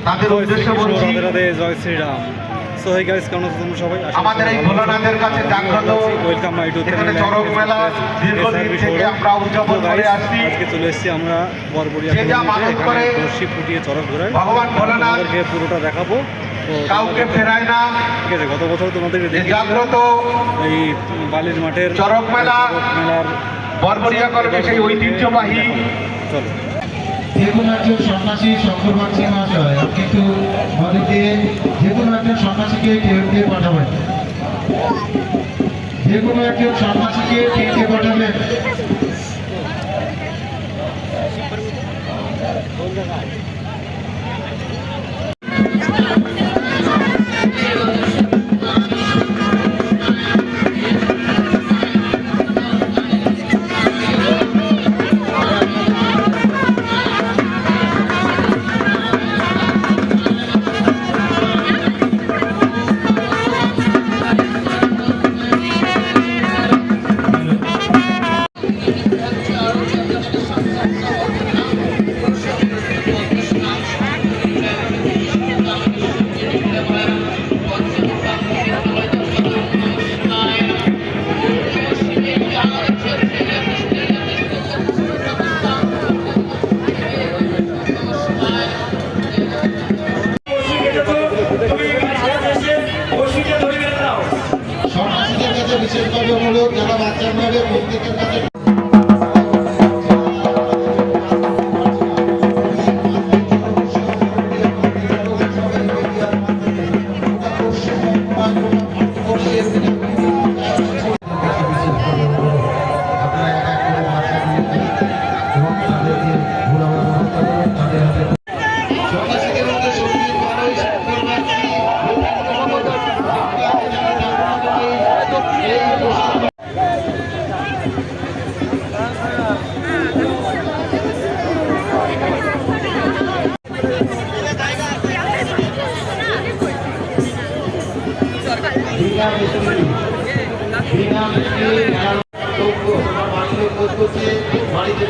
তাদের উদ্দেশ্যে বলছি জয় শ্রীরাম। সো হে গাইস, কেমন আছেন সবাই? আমাদের এই ভোলানাথের কাছে জাগ্রত ওয়েলকাম মাই টু এখানে চড়ক মেলা দীর্ঘদিন থেকে আমরা উদযাপন করে আসছি। আজকে চলে এসেছি আমরা বরবরিয়া করে বর্ষি ফুটিয়ে চড়ক ঘোরায় ভগবান ভোলানাথকে পুরোটা দেখাবো। কাউকে ফেরায় না। ঠিক আছে, গত বছর তোমাদেরকে দেখি জাগ্রত এই বালির মাঠের চড়ক মেলার বরবরিয়া করে সেই ঐতিহ্যবাহী। চলো, যে কোনো একজন সন্ন্যাসী শঙ্করবাঞ্চী মহাশয়, আপনি একটু আমাদের দিয়ে যে কোনো একজন সন্ন্যাসীকে দিয়ে পাঠাবেন। যে কোনো একজন সন্ন্যাসীকে দিয়ে পাঠাবেন। সন্ন্যাসীদের কাছে বিশেষভাবে অনুরোধ, যারা বাচ্চা নেবে প্রত্যেকের কাছে বাড়িতে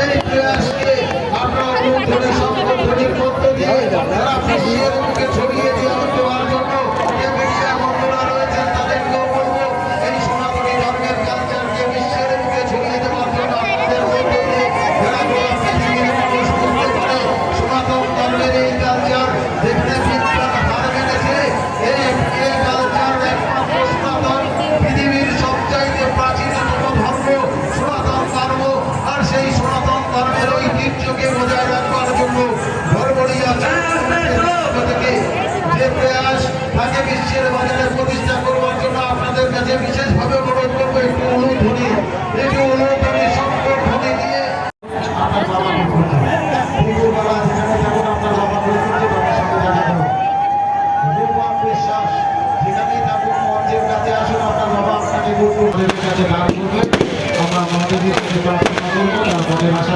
সেই প্রয়াসকে আমরা অনুধ্বনি সংগঠনের মধ্য দিয়ে সারা বিশ্বের বুকে ছড়িয়ে দেওয়ার জন্য যে মিডিয়া বন্ধুরা রয়েছেন তাদেরকেও বলবো এই সনাতনী ধর্মের কালচারকে বিশ্বের বুকে ছড়িয়ে দেওয়ার জন্য আপনাদের মধ্য দিয়ে যারা গোটা পৃথিবীর মানুষ বুঝতে পারে সনাতন ধর্মের এই কালচার যেখানে বিজ্ঞান হার মেনেছে এই কালচার একমাত্র সনাতন পৃথিবীর সবচাইতে প্রাচীনতম ধর্ম সনাতন ধর্ম। আর সেই সনাতন ধর্মের ঐতিহ্যকে বজায় রাখবার জন্য ধর্মরিয়া থেকে যে প্রয়াস তাকে বিশ্বের বাজারে প্রতিষ্ঠা করবার জন্য আপনাদের কাছে বিশেষভাবে অনুরোধ করবো একটু অনুধ্বনি সংগঠনে দিয়ে আপনার বাবাকে বলছি বাবা যেখানে যাবেন আপনার বাবাকে বলছি বাবার সঙ্গে দেখা করুন নির্মম বিশ্বাস যেখানেই থাকুন মঞ্চের কাছে আসুন আপনার বাবা আপনাকে বলবো কাছে গান করবেন আমরা মহাদেবীর কাছে প্রার্থনা করবো তার মনের আশা